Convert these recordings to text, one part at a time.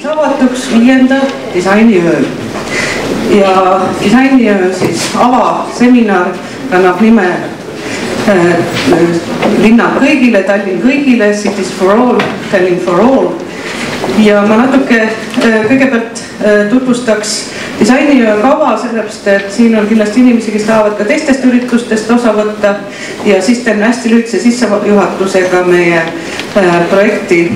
avatuks 5. Disainiöö. Ja Disainiöö siis avaseminar kannab nime Linnad Kõigile, Tallinn Kõigile, Cities for all, Tallinn for all. Ja ma natuke kõigepealt tutvustaks Disainiöö kava, sellepärast et siin on kindlasti inimesi, kes tahavad ka teistest üritustest osa võtta ja siis teen hästi lühikese sissejuhatusega meie projekti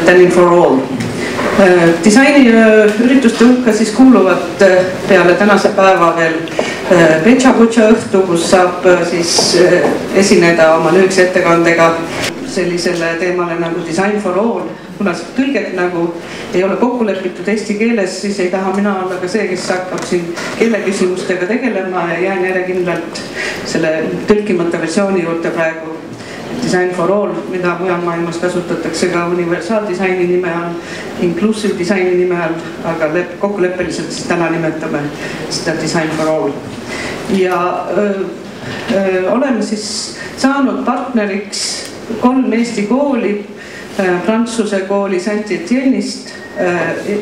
Tallinn for all. Disainiöö ürituste hulka siis kuuluvad peale tänase päeva veel Petša-Putša õhtu, kus saab siis esineda oma lühikese ettekandega sellisele teemale nagu Design for all. Kuna tõlget nagu ei ole kokku lepitud eesti keeles, siis ei taha mina olla ka see, kes hakkab siin keeleküsimustega tegelema ja jään järjekindlalt selle tõlkimata versiooni juurde praegu. Design for all, mida mujal maailmas kasutatakse ka universaaldisaini nime all, inclusive disaini nime all, aga kokkuleppeliselt siis täna nimetame seda Design for all. Ja oleme siis saanud partneriks 3 Eesti kooli, Prantsuse kooli Saint-Etienne'ist,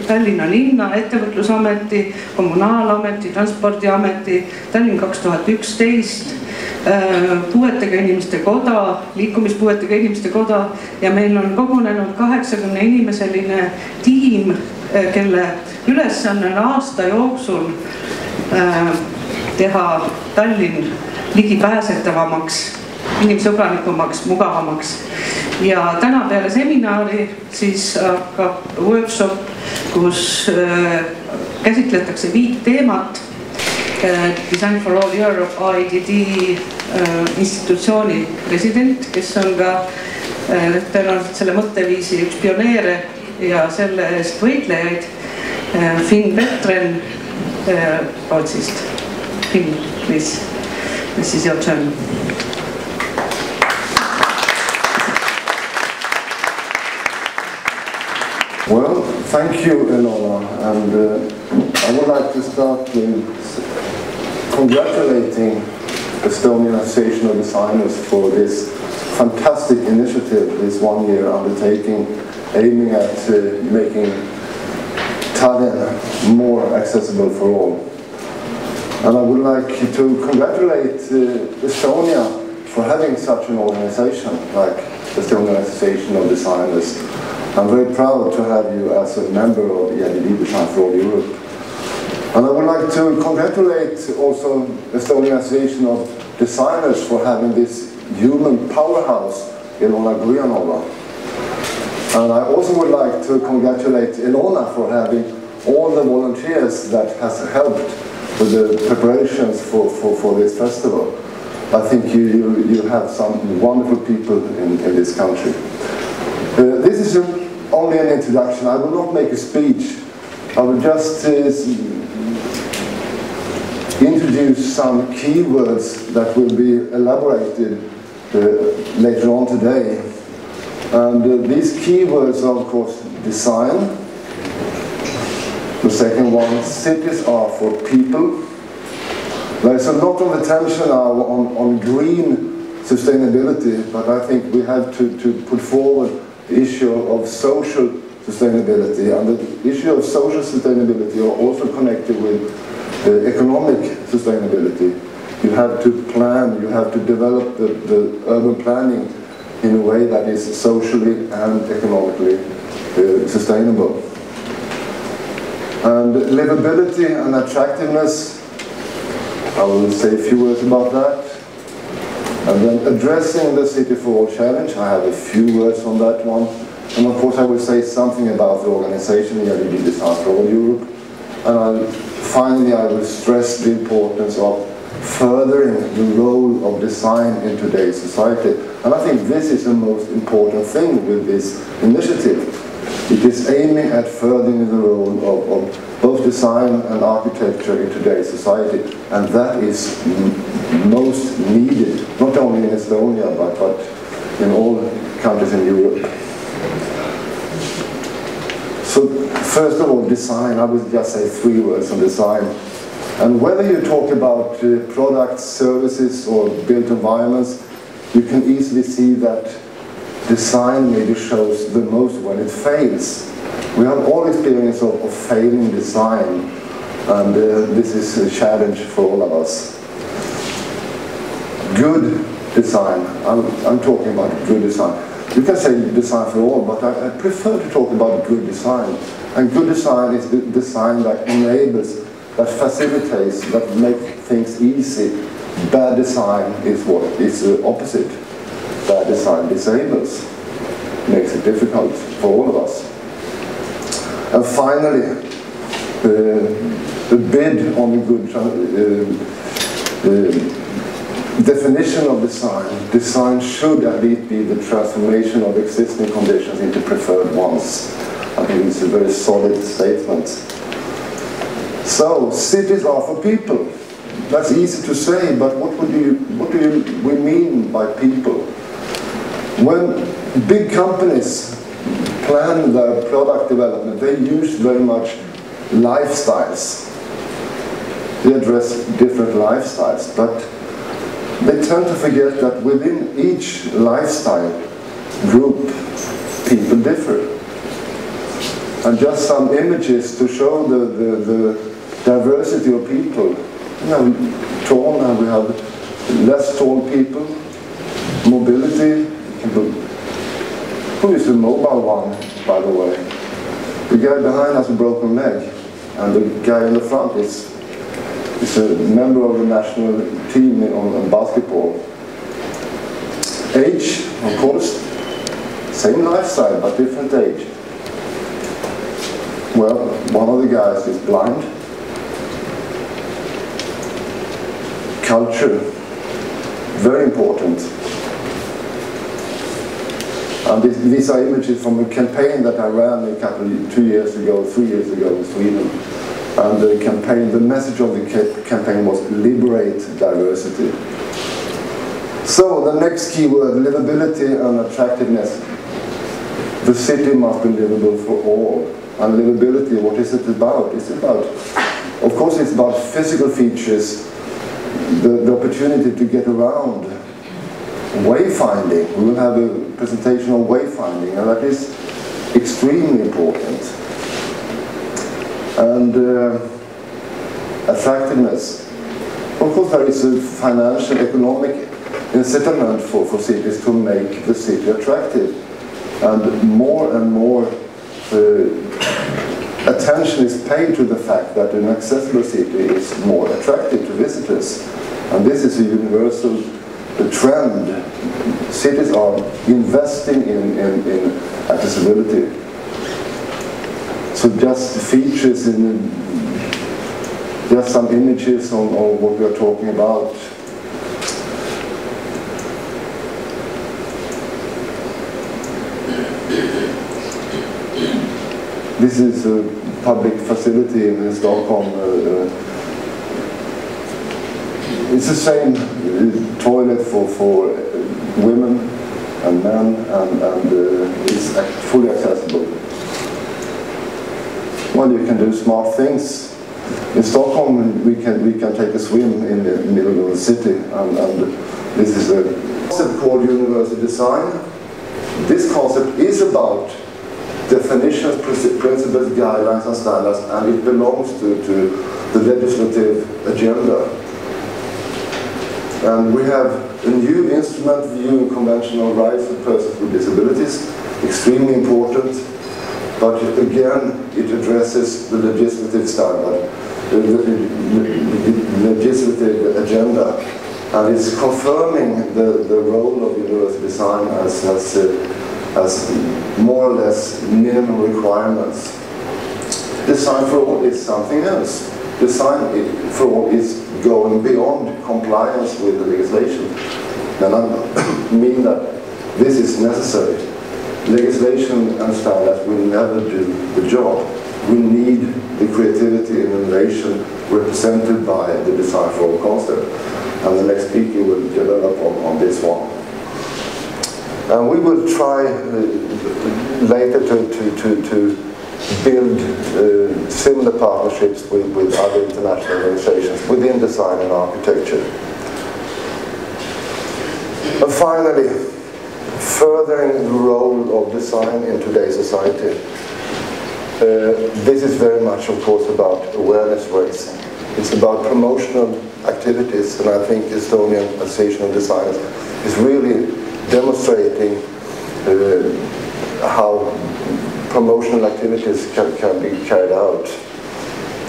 Tallinna linna, ettevõtlusameti, kommunaalameti, transpordiameti, Tallinn 2011, puuetega inimeste koda, liikumispuuetega inimeste koda ja meil on kogunenud 80 inimeseline tiim, kelle ülesanne on aasta jooksul teha Tallinn ligipääsetavamaks, inimsõbralikumaks, mugavamaks. Ja täna peale seminari siis hakkab workshop, kus käsitletakse 5 teemat. Design for all Europe IDD institutsiooni president, kes on ka tõenäoliselt selle mõtteviisi üks pioneere ja selle eest võitlejaid, Finn Petren Rootsist. Finn, please, this is your turn. Well, thank you, Elona, and I would like to start with congratulating Estonian Association of Designers for this fantastic initiative, this one-year undertaking, aiming at making Tallinn more accessible for all. And I would like to congratulate Estonia for having such an organization like the Estonian Association of Designers. I'm very proud to have you as a member of the EDD Design for All Europe. And I would like to congratulate also Estonian Association of Designers for having this human powerhouse, Ilona Gujanova. And I also would like to congratulate Ilona for having all the volunteers that has helped with the preparations for this festival. I think you have some wonderful people in this country. This is only an introduction. I will not make a speech. I will just introduce some keywords that will be elaborated later on today. And these keywords are, of course, design. The second one, cities are for people. There is a lot of attention now on green sustainability, but I think we have to put forward the issue of social sustainability, and the issue of social sustainability are also connected with economic sustainability. You have to plan, you have to develop the urban planning in a way that is socially and economically sustainable. And livability and attractiveness, I will say a few words about that. And then addressing the City for All challenge, I have a few words on that one. And of course I will say something about the organization, EDD Design for All Europe. And finally I will stress the importance of furthering the role of design in today's society. And I think this is the most important thing with this initiative. It is aiming at furthering the role of both design and architecture in today's society. And that is most needed, not only in Estonia, but in all countries in Europe. So first of all, design. I will just say 3 words on design. And whether you talk about products, services, or built environments, you can easily see that design maybe shows the most when it fails. We have all experience of failing design, and this is a challenge for all of us. Good design, I'm talking about good design. You can say design for all, but I prefer to talk about good design. And good design is the design that enables, that facilitates, that makes things easy. Bad design is what is the opposite. Bad design disables, makes it difficult for all of us. And finally, the bid on the good definition of design. Design should at least be the transformation of existing conditions into preferred ones. I think it's a very solid statement. So, cities are for people. That's easy to say, but what do we mean by people? When big companies plan their product development, they use very much lifestyles. They address different lifestyles, but they tend to forget that within each lifestyle group, people differ. And just some images to show the diversity of people. You know, tall, and we have less tall people, mobility. Who is the mobile one, by the way? The guy behind has a broken leg, and the guy in the front is a member of the national team on basketball. Age, of course, same lifestyle, but different age. Well, one of the guys is blind. Culture, very important. And these are images from a campaign that I ran 3 years ago in Sweden. And the campaign, the message of the campaign was liberate diversity. So the next key word, livability and attractiveness. The city must be livable for all. And livability, what is it about? It's about, of course, it's about physical features, the opportunity to get around, wayfinding. We will have a presentation on wayfinding, and that is extremely important. And attractiveness. Of course, there is a financial, economic incitament for cities to make the city attractive. And more attention is paid to the fact that an accessible city is more attractive to visitors. And this is a universal trend. Cities are investing in accessibility. So just features just some images on what we are talking about. This is a public facility in Stockholm. It's the same toilet for women and men, and it's fully accessible. Well, you can do smart things. In Stockholm, we can take a swim in the middle of the city, and this is a concept called universal design. This concept is about definitions, principles, guidelines, and standards, and it belongs to the legislative agenda. And we have a new instrument viewing conventional rights of persons with disabilities, extremely important, but again, it addresses the legislative standard, the legislative agenda, and it's confirming the role of universal design as more or less minimum requirements. Design for all is something else. Design for all is going beyond compliance with the legislation. And I mean that this is necessary. Legislation and standards will never do the job. We need the creativity and innovation represented by the design for all concept. And the next speaker will develop on this one. And we will try later to build similar partnerships with other international organizations within design and architecture. And finally, furthering the role of design in today's society. this is very much, of course, about awareness raising. It's about promotional activities, and I think Estonian Association of Designers is really demonstrating how promotional activities can be carried out.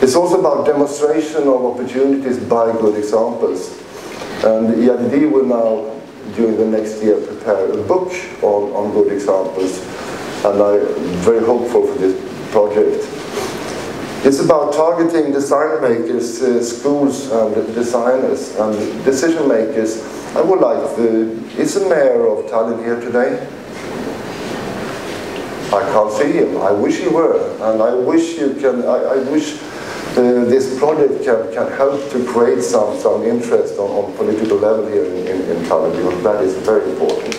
It's also about demonstration of opportunities by good examples. And EIDD will now, during the next year, prepare a book on good examples. And I'm very hopeful for this project. It's about targeting design makers, schools and designers and decision makers. I would like is the mayor of Tallinn here today? I can't see him. I wish he were, and I wish you can. I wish this project can help to create some interest on political level here in Tallinn, because that is very important.